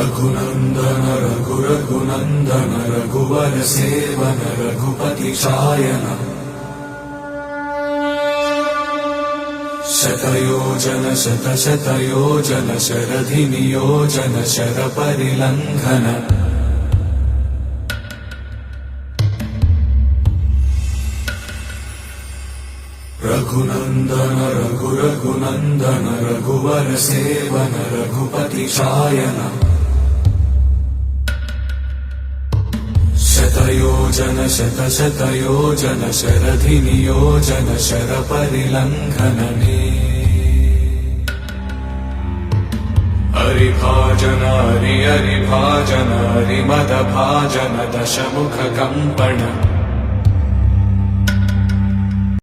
रघुनन्दन रघुनन्दन रघुवर seven Raghupati Shayan शतयोजन शतशतयोजन शरधि नियोजन शरपरिलङ्घन रघुनन्दन रघुनन्दन रघुवर seven Raghupati Shayan शतयोजन शतशतयोजन शरधि नियोजन शरपरिलङ्घनने हरिभाजन हरिभाजन हरिमदभाजन दशमुख कम्पण